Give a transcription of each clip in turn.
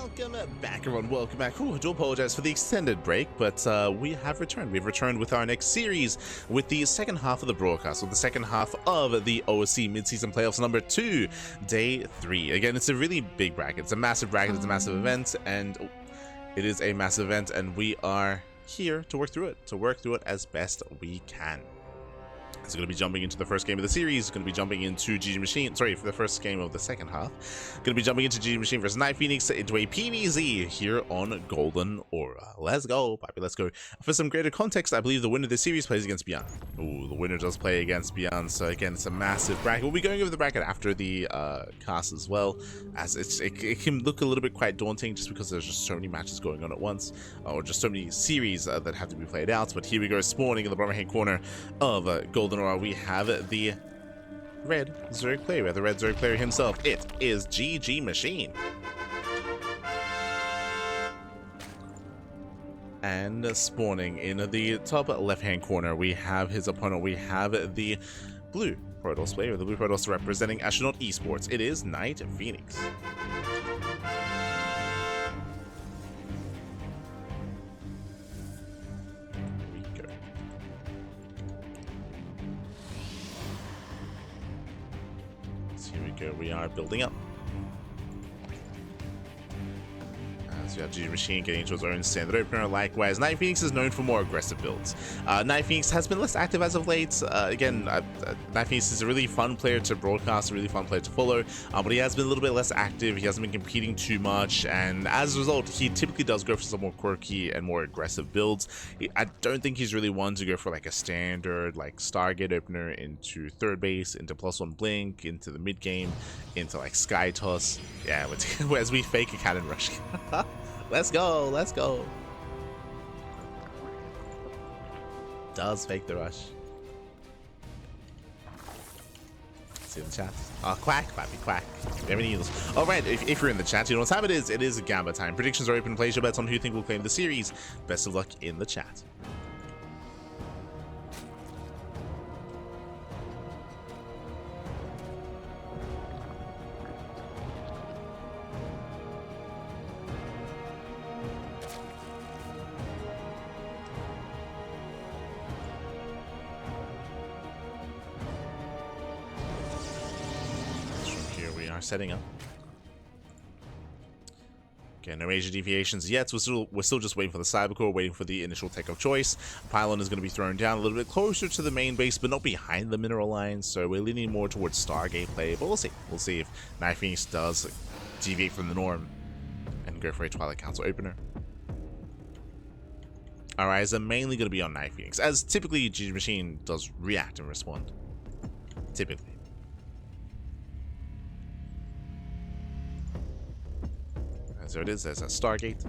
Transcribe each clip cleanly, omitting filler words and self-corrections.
Welcome back, everyone. Welcome back. Ooh, I do apologize for the extended break, but we have returned. We've returned with our next series with the second half of the broadcast, with the second half of the OSC Mid-Season Playoffs number 2, Day 3. Again, it's a really big bracket. It's a massive bracket. It's a massive event, and it is a massive event, and we are here to work through it as best we can. So going to be jumping into the first game of the series, going to be jumping into GgMaChine, sorry, for the first game of the second half. Going to be jumping into GgMaChine versus NightPhoenix into a PvZ here on Golden Aura. Let's go, Poppy, let's go. For some greater context, I believe the winner of this series plays against Beyond. Ooh, the winner does play against Beyond, so again, it's a massive bracket. We'll be going over the bracket after the cast as well, as it can look a little bit quite daunting just because there's just so many matches going on at once, or just so many series that have to be played out. But here we go, spawning in the bottom hand corner of Golden Aura. We have the red Zerg player, the red Zerg player himself. It is GgMaChine. And spawning in the top left-hand corner, we have his opponent. We have the blue Protoss player, the blue Protoss representing Astronaut Esports. It is NightPhoenix. We are building up. So you have GgMaChine getting into his own standard opener. Likewise, NightPhoenix is known for more aggressive builds. NightPhoenix has been less active as of late. Again, NightPhoenix is a really fun player to broadcast, a really fun player to follow, but he has been a little bit less active. He hasn't been competing too much, and as a result, he typically does go for some more quirky and more aggressive builds. I don't think he's really one to go for like a standard like Stargate opener into third base, into +1 blink, into the mid game, into like Sky Toss. Yeah, as we fake a cannon rush. Let's go, let's go. Does fake the rush. See in the chat. Oh, quack, Pappy, quack. Very needles. All right, if you're in the chat, you know what time it is. It is Gamba time. Predictions are open. Place your bets on who you think will claim the series. Best of luck in the chat. Setting up. Okay, no major deviations yet. We're still just waiting for the Cybercore, waiting for the initial tech of choice. Pylon is going to be thrown down a little bit closer to the main base, but not behind the mineral line. So we're leaning more towards Stargate play, but we'll see. We'll see if NightPhoenix does deviate from the norm and go for a Twilight Council opener. Our eyes are mainly going to be on NightPhoenix, as typically GgMaChine does react and respond. Typically. So it is, there's a Stargate.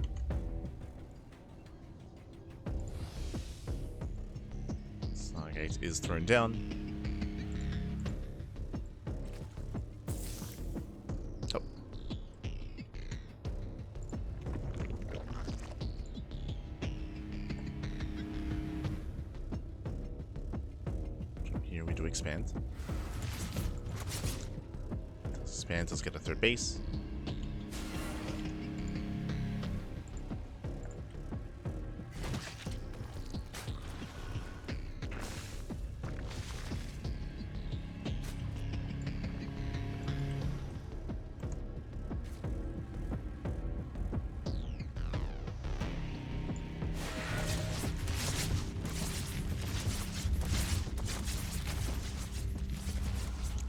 Stargate is thrown down. Oh. From here we do expand. Expand, let's get a third base.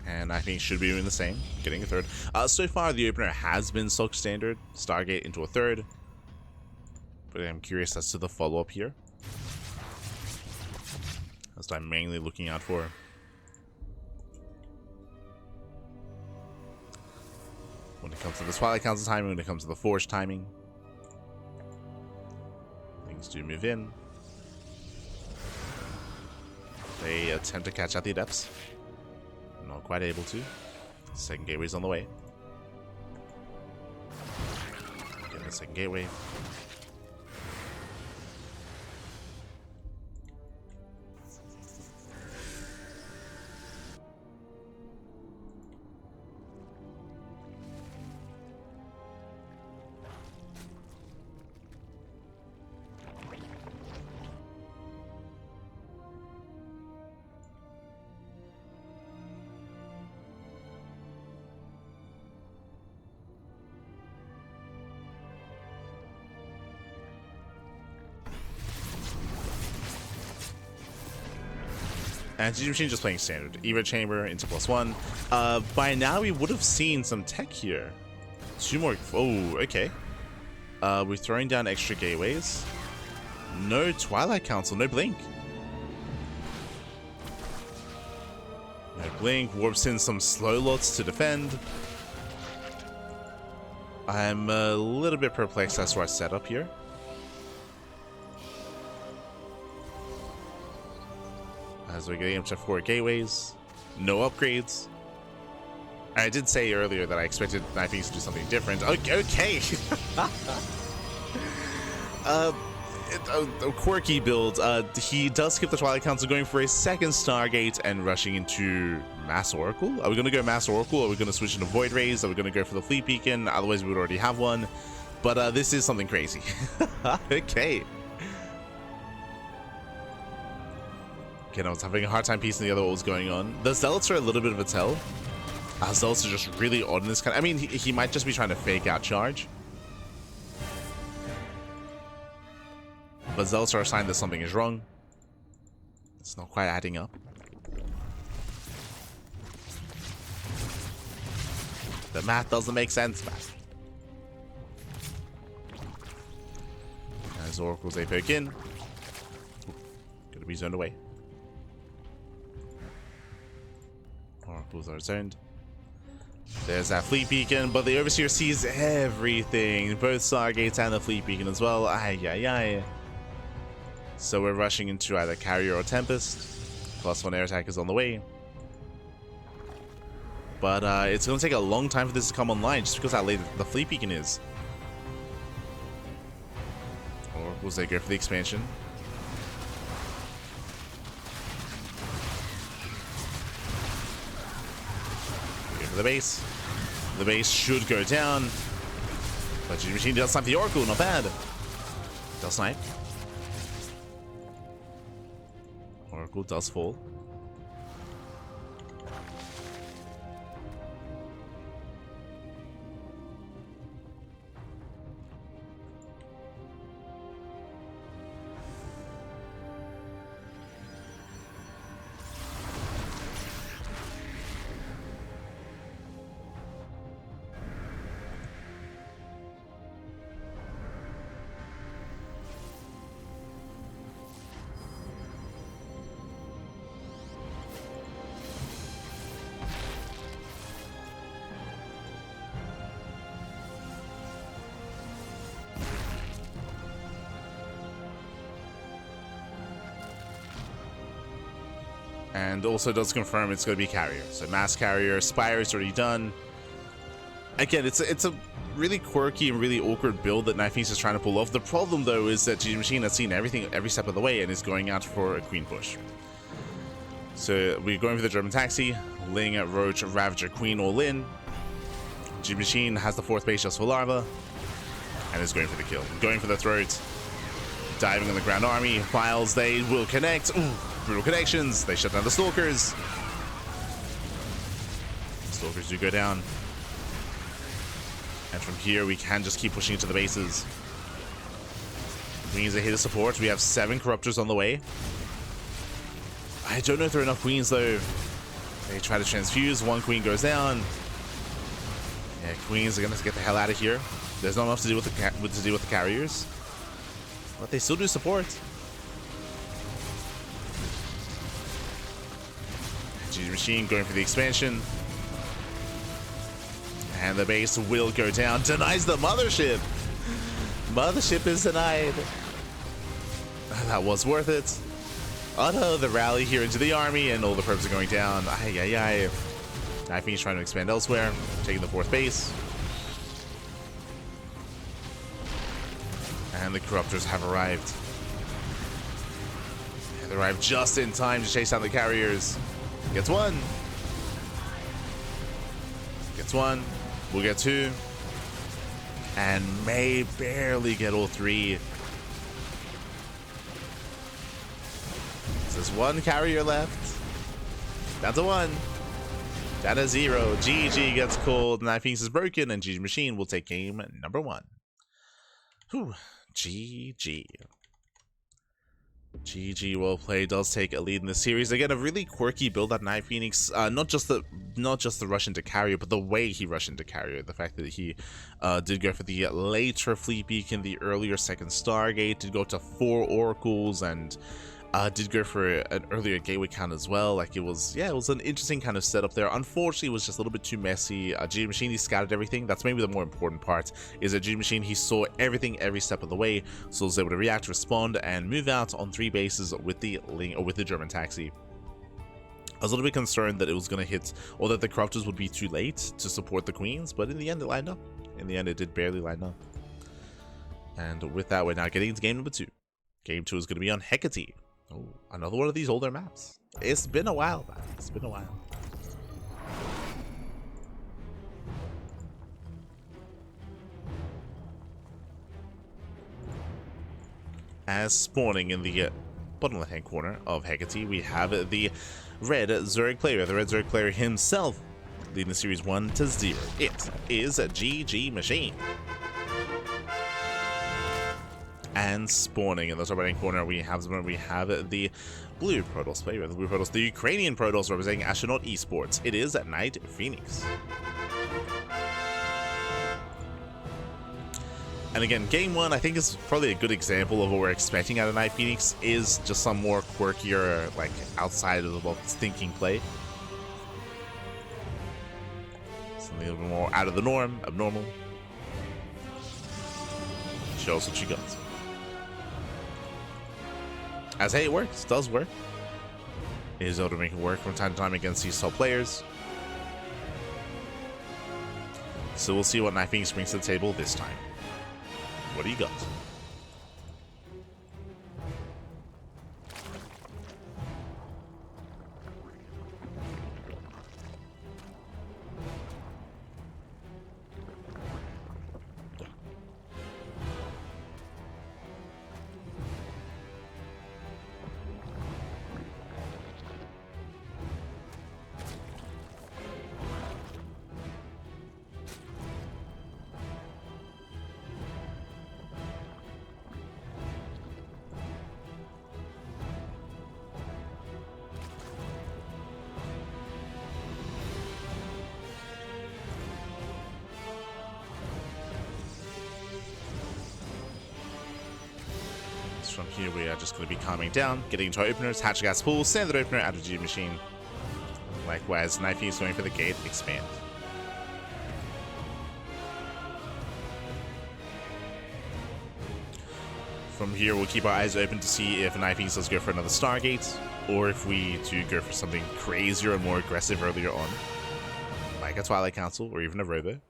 And I think should be doing the same, getting a third. So far, the opener has been stock standard, Stargate into a third. But I'm curious as to the follow-up here. That's what I'm mainly looking out for. When it comes to the Twilight Council timing, when it comes to the Forge timing. Things do move in. They attempt to catch out the Adepts. Not quite able to. Second gateway's on the way. Get the second gateway. And GgMaChine just playing standard. Evo Chamber into +1. By now we would have seen some tech here. 2 more. Oh, okay. We're throwing down extra gateways. No Twilight Council, no Blink. No Blink, warps in some slow lots to defend. I'm a little bit perplexed as to our setup here. As we're getting up to 4 gateways, no upgrades. I did say earlier that I expected NightPhoenix to do something different. Okay. A quirky build. He does skip the Twilight Council, going for a second Stargate and rushing into Mass Oracle. Are we going to go Mass Oracle? Or are we going to switch into Void Rays? Are we going to go for the Fleet Beacon? Otherwise, we would already have one. But this is something crazy. Okay. Again, I was having a hard time piecing together what was going on. The Zealots are a little bit of a tell. Zealots are just really odd in this kind. I mean, he might just be trying to fake out charge. But Zealots are a sign that something is wrong. It's not quite adding up. The math doesn't make sense, man. As Oracle's a poke in. Gonna be zoned away. Oracles are zoned. There's that Fleet Beacon, but the Overseer sees everything. Both Stargates and the Fleet Beacon as well. Ay, ay, ay. So we're rushing into either Carrier or Tempest. +1 air attack is on the way. But it's going to take a long time for this to come online, just because how late the Fleet Beacon is. Oracles, they go for the expansion. The base. The base should go down. But GgMaChine does snipe the Oracle, not bad. Does snipe. Oracle does fall. And also does confirm it's going to be Carrier. So Mass Carrier, Spire is already done. Again, it's a really quirky and really awkward build that NightPhoenix is trying to pull off. The problem, though, is that GgMaChine has seen everything every step of the way and is going out for a Queen push. So we're going for the German Taxi, Ling, Roach, Ravager, Queen all in. GgMaChine has the 4th base just for Larva, and is going for the kill. Going for the throat. Diving on the ground army. Files, they will connect. Ooh. Brutal connections. They shut down the Stalkers. Stalkers do go down. And from here, we can just keep pushing into the bases. Queens are here to support. We have 7 Corruptors on the way. I don't know if there are enough Queens, though. They try to transfuse. 1 Queen goes down. Yeah, Queens are going to get the hell out of here. There's not enough to do with the carriers. But they still do support. GgMaChine going for the expansion. And the base will go down. Denies the Mothership. Mothership is denied. That was worth it. Oh no, the rally here into the army and all the perps are going down. Ay, ay, ay. NightPhoenix trying to expand elsewhere. Taking the 4th base. And the Corruptors have arrived. They arrived just in time to chase down the carriers. Gets 1. Gets 1. We'll get 2. And may barely get all 3. There's 1 carrier left. Down to 1. Down to 0. GG gets called. NightPhoenix is broken, and GgMaChine will take game number 1. Whew. GG. GG, well played, does take a lead in the series. Again, a really quirky build that NightPhoenix, not just the rush into carrier, but the way he rushed into carrier. The fact that he did go for the later fleet beacon, the earlier second Stargate, did go to 4 oracles, and did go for an earlier gateway count as well. Like, it was an interesting kind of setup there. Unfortunately, it was just a little bit too messy. GgMaChine, he scattered everything. That's maybe the more important part, is that GgMaChine, he saw everything every step of the way, so was able to react, respond, and move out on 3 bases with the German taxi. I was a little bit concerned that it was going to hit, or that the crafters would be too late to support the queens, but in the end, it lined up. In the end, it did barely line up. And with that, we're now getting into game number 2. Game 2 is going to be on Hecate. Oh, another one of these older maps. It's been a while, man. It's been a while. As spawning in the bottom left-hand corner of Hecate, we have the red Zerg player, himself, leading the series 1-0. It is GgMaChine. And spawning in the top right-hand corner, we have the blue Protoss player, the Ukrainian Protoss representing Astronaut Esports. It is NightPhoenix. And again, game 1, I think, is probably a good example of what we're expecting out of NightPhoenix, is just some more quirkier, like, outside of the box thinking play. Something a little bit more out of the norm, abnormal. Shows what she got. As hey, it works, does work. It is able to make it work from time to time against these top players. So we'll see what NightPhoenix brings to the table this time. What do you got? From here, we are just going to be calming down, getting into our openers, hatch gas pool, standard opener out of GgMaChine. Likewise, NightPhoenix going for the gate, expand. From here, we'll keep our eyes open to see if NightPhoenix does go for another Stargate, or if we do go for something crazier and more aggressive earlier on, like a Twilight Council or even a Robo.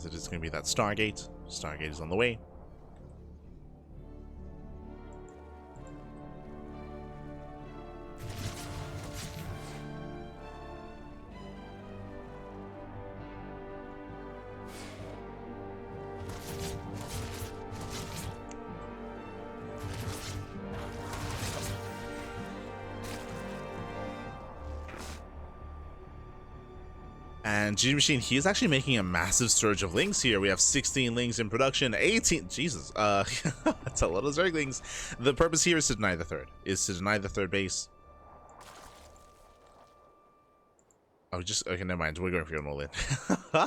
It is going to be that Stargate. Stargate is on the way. And GgMaChine, he is actually making a massive surge of links here. We have 16 links in production, 18, Jesus, that's a lot of Zerglings. The purpose here is to deny the third base. Oh, okay, never mind, we're going for an all-in.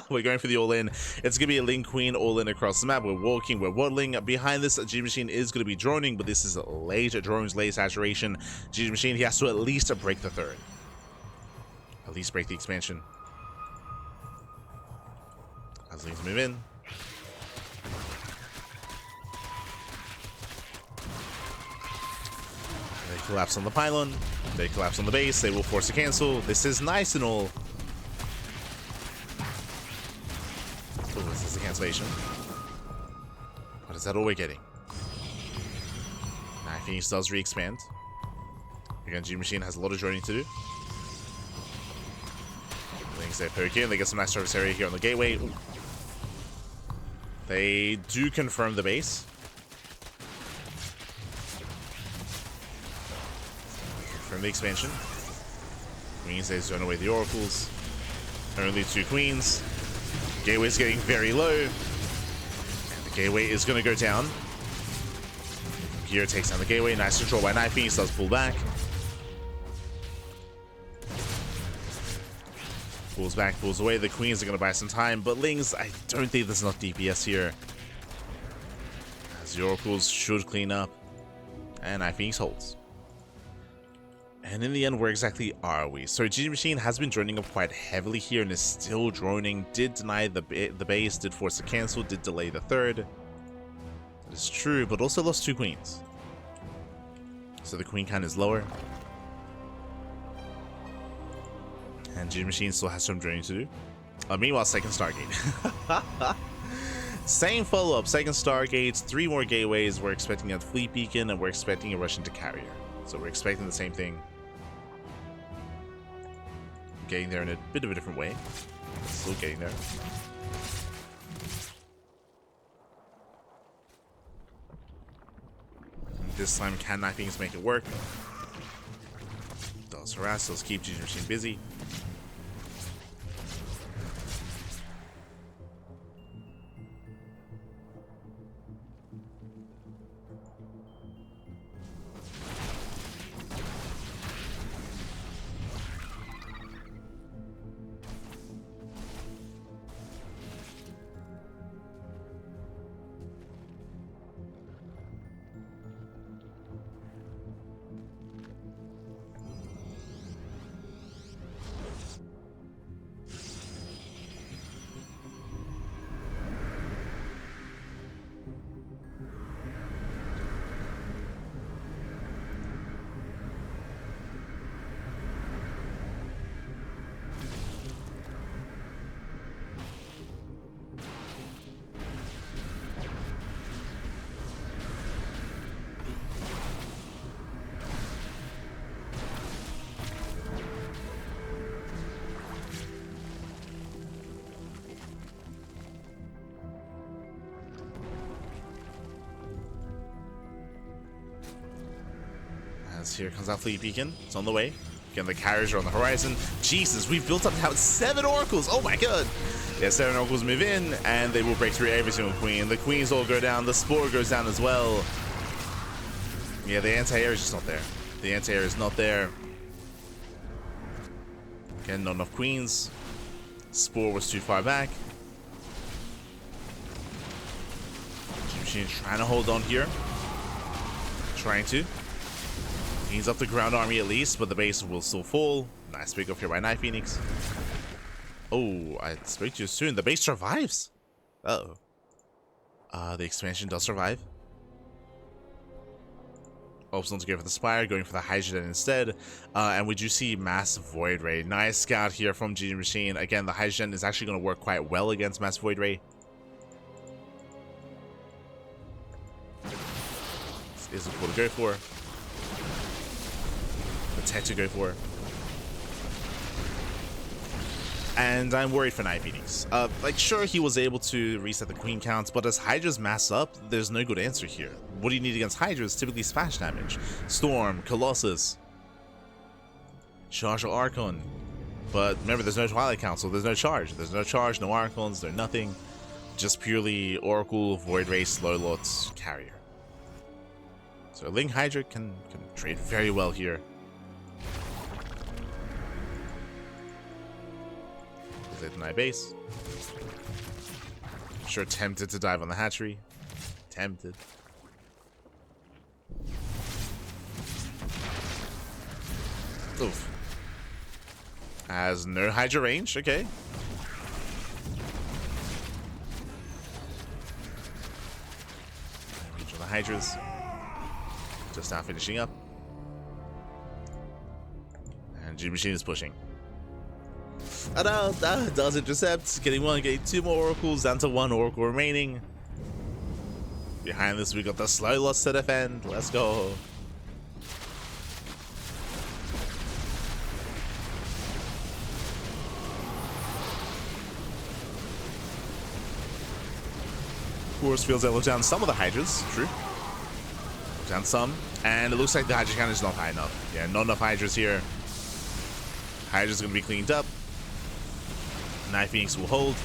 We're going for the all-in. It's gonna be a Link Queen all-in across the map. We're walking, we're waddling. Behind this, GgMaChine is gonna be droning, but this is late, drones late saturation. GgMaChine, he has to at least break the third. At least break the expansion. As things move in. They collapse on the pylon. They collapse on the base. They will force a cancel. This is nice and all. Oh, this is a cancellation. But is that all we're getting? NightPhoenix does re-expand. Again, GgMaChine has a lot of joining to do. Lings they poke in, they get some nice service area here on the gateway. Ooh. They do confirm the base. Confirm the expansion. Queens, they zone away the oracles. Only 2 queens. Gateway's getting very low. And the gateway is going to go down. Gear takes down the gateway. Nice control by NightPhoenix, does pull back. Pulls back, pulls away. The queens are going to buy some time, but Lings, I don't think there's enough DPS here. As the oracles should clean up. And NightPhoenix holds. And in the end, where exactly are we? So GgMaChine has been droning up quite heavily here and is still droning. Did deny the base, did force a cancel, did delay the third. That is true, but also lost 2 queens. So the queen count is lower. And GgMaChine still has some droning to do. Meanwhile, second Stargate. Same follow-up, second Stargate, 3 more gateways. We're expecting a fleet beacon and we're expecting a rush into carrier. So we're expecting the same thing. Getting there in a bit of a different way. Still getting there. This time, can NightPhoenix make it work? Does harass, does keep GgMaChine busy. Here comes our fleet beacon. It's on the way. Again, the carriers are on the horizon. Jesus, we've built up now 7 oracles. Oh my god. Yeah, 7 oracles move in, and they will break through every single queen. The queens all go down. The spore goes down as well. Yeah, the anti-air is just not there. The anti-air is not there. Again, not enough queens. Spore was too far back. GgMaChine trying to hold on here. Trying to. He's up the ground army at least, but the base will still fall. Nice pick up here by NightPhoenix. Oh, I spoke too soon. The base survives. Uh-oh. The expansion does survive. Opts on to go for the Spire, going for the Hydrogen instead. And we do see Massive Void Ray. Nice scout here from GgMaChine. Again, the Hydrogen is actually going to work quite well against Massive Void Ray. This is a cool to go for. Tech to go for. And I'm worried for NightPhoenix. Like, sure, he was able to reset the queen counts, but as Hydra's mass up, there's no good answer here. What do you need against Hydra is typically splash damage. Storm, Colossus, Charge or Archon. But remember, there's no Twilight Council, there's no charge. There's no charge, no Archons, there's nothing. Just purely Oracle, Void Ray, Slow Lots, Carrier. So Ling Hydra can trade very well here. They deny base. Sure, tempted to dive on the hatchery. Tempted. Oof. Has no Hydra range, okay. Range on the Hydras. Just now finishing up. And GgMaChine is pushing. Does intercept. Getting 1, getting 2 more oracles, down to 1 oracle remaining. Behind this, we got the slow loss to defend. Let's go. Force fields that look down some of the Hydras. True. Look down some. And it looks like the Hydra count is not high enough. Yeah, not enough Hydras here. Hydra's going to be cleaned up. NightPhoenix will hold.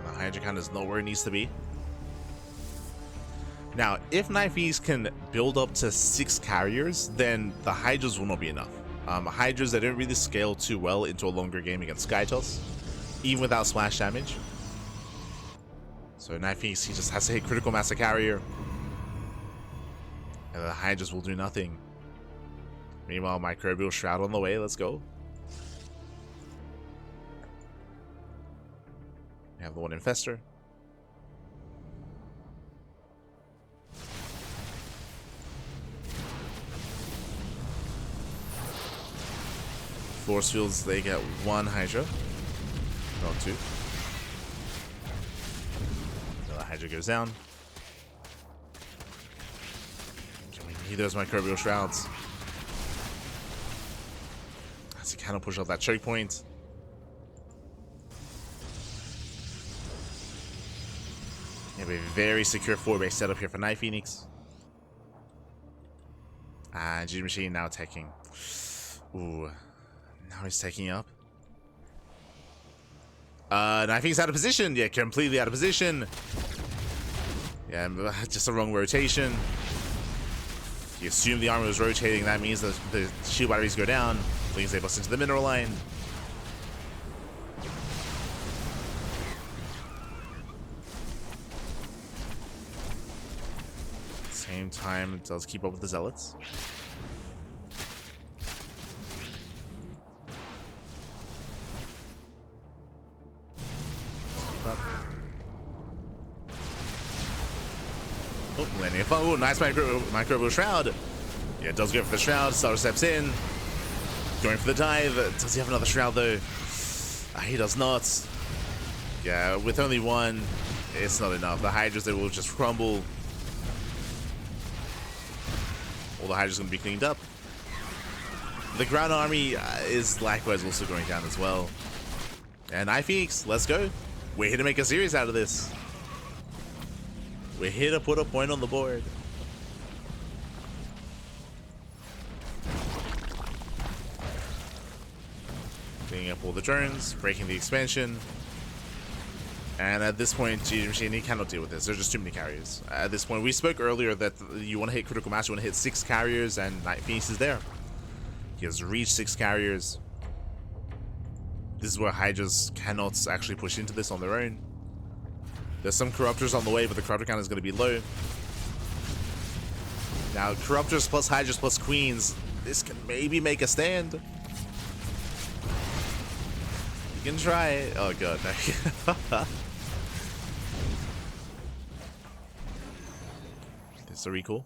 And the Hydra count is not where it needs to be. Now, if NightPhoenix can build up to 6 carriers, then the Hydras will not be enough. Hydras that don't really scale too well into a longer game against Skytoss, even without splash damage. So NightPhoenix, he just has to hit critical mass a carrier. And the Hydras will do nothing. Meanwhile, Microbial Shroud on the way. Let's go. We have the one Infester. Force fields, they get 1 Hydra. Not 2. The Hydra goes down. He does Microbial Shrouds. As he cannot push out that choke point. You have a very secure 4-base setup here for NightPhoenix. And GgMaChine now taking. Ooh. Now he's taking up. NightPhoenix out of position. Yeah, completely out of position. Yeah, just a wrong rotation. You assume the armor was rotating, that means that the shield batteries go down. Means they bust into the mineral line. Same time, it does keep up with the Zealots. Oh, landing a fun. Oh, nice microbial shroud. Yeah, it does go for the shroud. Starter steps in. Going for the dive. Does he have another shroud though? He does not. Yeah, with only 1, it's not enough. The Hydras, they will just crumble. All the Hydras going to be cleaned up. The ground army is likewise also going down as well. And NightPhoenix, let's go. We're here to make a series out of this. We're here to put a point on the board. Cleaning up all the drones, breaking the expansion. And at this point, GgMaChine, he cannot deal with this. There's just too many carriers. At this point, we spoke earlier that you want to hit critical mass, you want to hit 6 carriers, and NightPhoenix is there. He has reached 6 carriers. This is where Hydras cannot actually push into this on their own. There's some Corruptors on the way, but the Corruptor count is going to be low. Now, Corruptors plus Hydras plus Queens, this can maybe make a stand. You can try it. Oh god, no. It's a recall.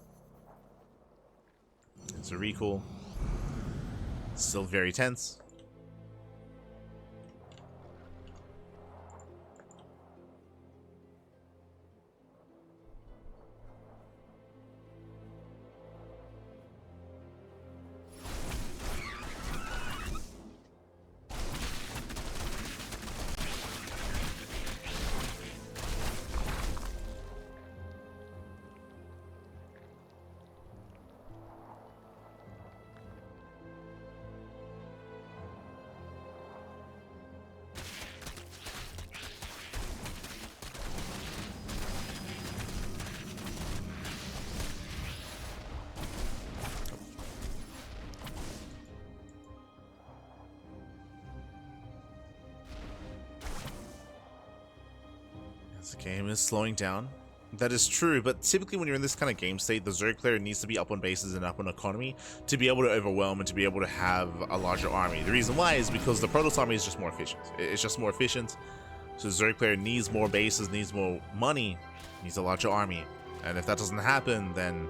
It's a recall. Still very tense. This game is slowing down. That is true, but typically when you're in this kind of game state, the Zerg player needs to be up on bases and up on economy to be able to overwhelm and to be able to have a larger army. The reason why is because the Protoss army is just more efficient. It's just more efficient. So the Zerg player needs more bases, needs more money, needs a larger army. And if that doesn't happen, then,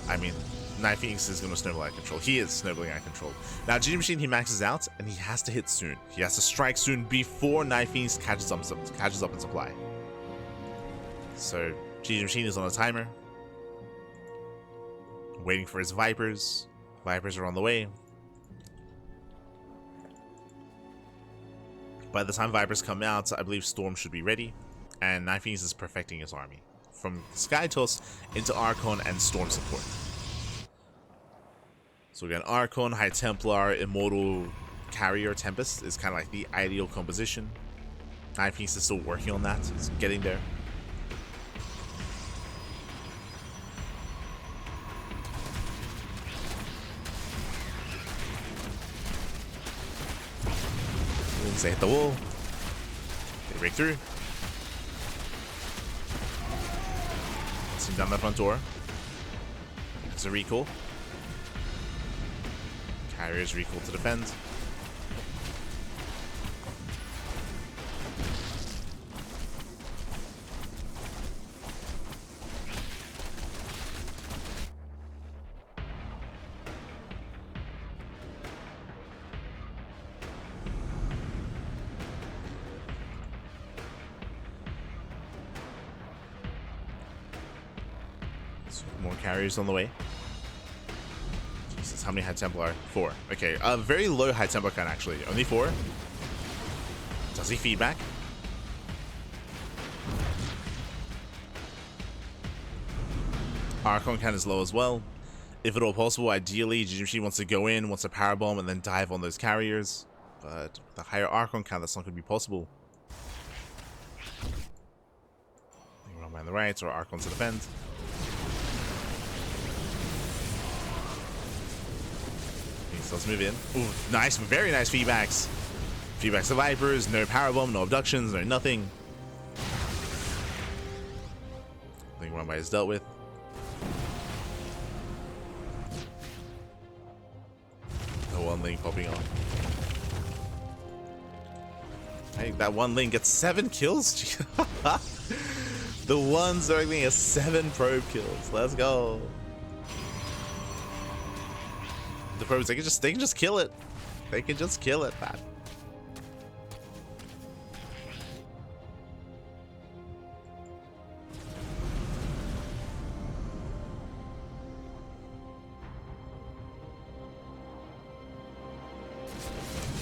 I mean, NightPhoenix is going to snowball out of control. He is snowballing out of control. Now, GgMaChine, he maxes out, and he has to hit soon. He has to strike soon before NightPhoenix catches up in supply. So, GgMaChine is on a timer. Waiting for his Vipers. Vipers are on the way. By the time Vipers come out, I believe Storm should be ready, and NightPhoenix is perfecting his army. From Skytoss into Archon and Storm support. So we got Archon, High Templar, Immortal, Carrier, Tempest is kind of like the ideal composition. NightPhoenix is still working on that, it's getting there. They hit the wall. They break through. Let's see down the front door. There's a recall. Carrier's recall to defend. More carriers on the way. Jesus, how many High Templar? 4. Okay, very low High Templar count actually. Only 4. Does he feedback? Archon count is low as well. If at all possible, ideally, GgMaChine wants to go in, wants a power bomb, and then dive on those carriers. But with the higher Archon count, that's not going to be possible. Run on the right, or Archon to defend. So let's move in. Ooh, nice, very nice feedbacks. Feedbacks to Vipers, no powerbomb, no abductions, no nothing. I think one by is dealt with. The one link popping on. Hey, that one link gets 7 kills. The one circling has 7 probe kills. Let's go. The probes, they can just kill it. They can just kill it, man.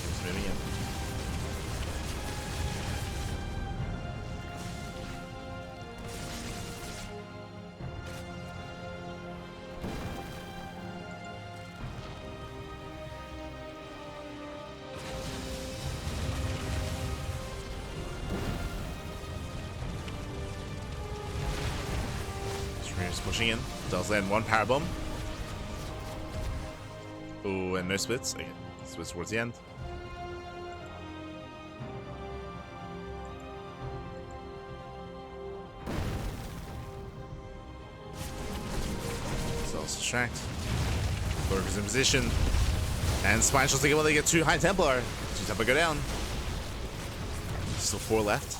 It's moving in. Pushing in, does land 1 power bomb. Ooh, and no splits. Okay, splits towards the end. Cells distract. Lurk is in position. And Spine Shot's taking when they get 2 High Templar. 2 Templar go down. Still 4 left.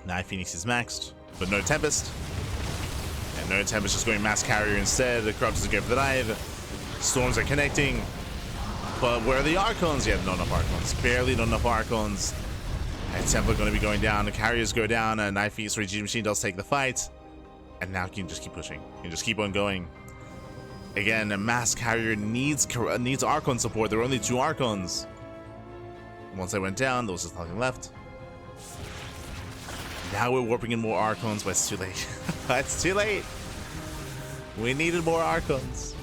NightPhoenix is maxed, but no Tempest. And no Tempest, just going Mass Carrier instead. The Corrupt doesn't go for the dive. Storms are connecting. But where are the Archons? Yeah, not enough Archons. Barely not enough Archons. And Templar going to be going down. The Carriers go down. And NightPhoenix, sorry, GgMaChine does take the fight. And now you can just keep pushing. You can just keep on going. Again, a Mass Carrier needs Archon support. There were only 2 Archons. Once they went down, there was just nothing left. Now we're warping in more Archons, but it's too late. It's too late. We needed more Archons.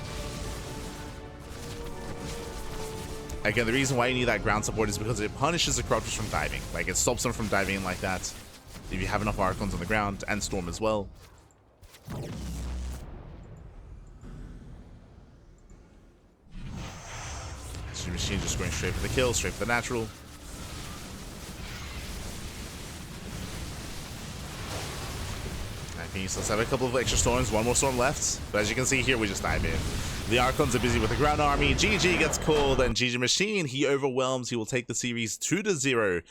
Again, the reason why you need that ground support is because it punishes the Corruptors from diving. Like, it stops them from diving in like that. If you have enough Archons on the ground, and Storm as well. GgMaChine just going straight for the kill, straight for the natural. Let's have a couple of extra storms, 1 more storm left. But as you can see here, we just dive in. The Archons are busy with the ground army. GG gets called, and GgMaChine, he overwhelms. He will take the series 2-0,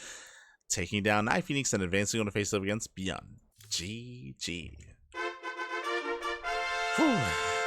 taking down NightPhoenix and advancing on the face-off against Beyond. GG. Whew.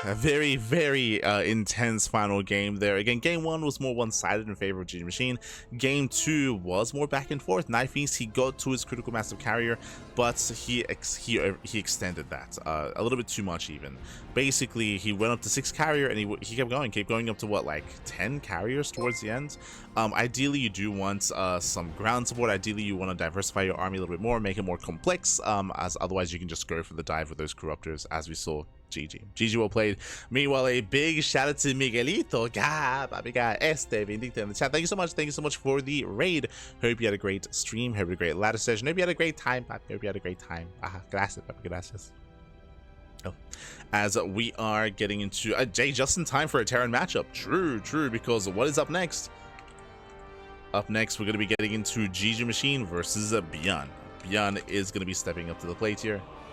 a very, very intense final game there. Again, game 1 was more one-sided in favor of GgMaChine. Game 2 was more back and forth. NightPhoenix, he got to his critical massive carrier, but he extended that a little bit too much even. Basically, he went up to 6 carrier and he kept going up to what, like 10 carriers towards the end. Ideally, you do want some ground support. Ideally, you want to diversify your army a little bit more, make it more complex, as otherwise you can just go for the dive with those corruptors, as we saw. GG well played. Meanwhile, a big shout out to Miguelito, Gabiga, Vindicta in the chat. Thank you so much for the raid. Hope you had a great stream. Hope you had a great ladder session. Hope you had a great time, papi. Hope you had a great time. Gracias, papi, gracias. Oh. As we are getting into Jay, just in time for a Terran matchup. True, because what is up next? Up next, we're going to be getting into GgMaChine versus Beyond. Beyond is going to be stepping up to the plate here.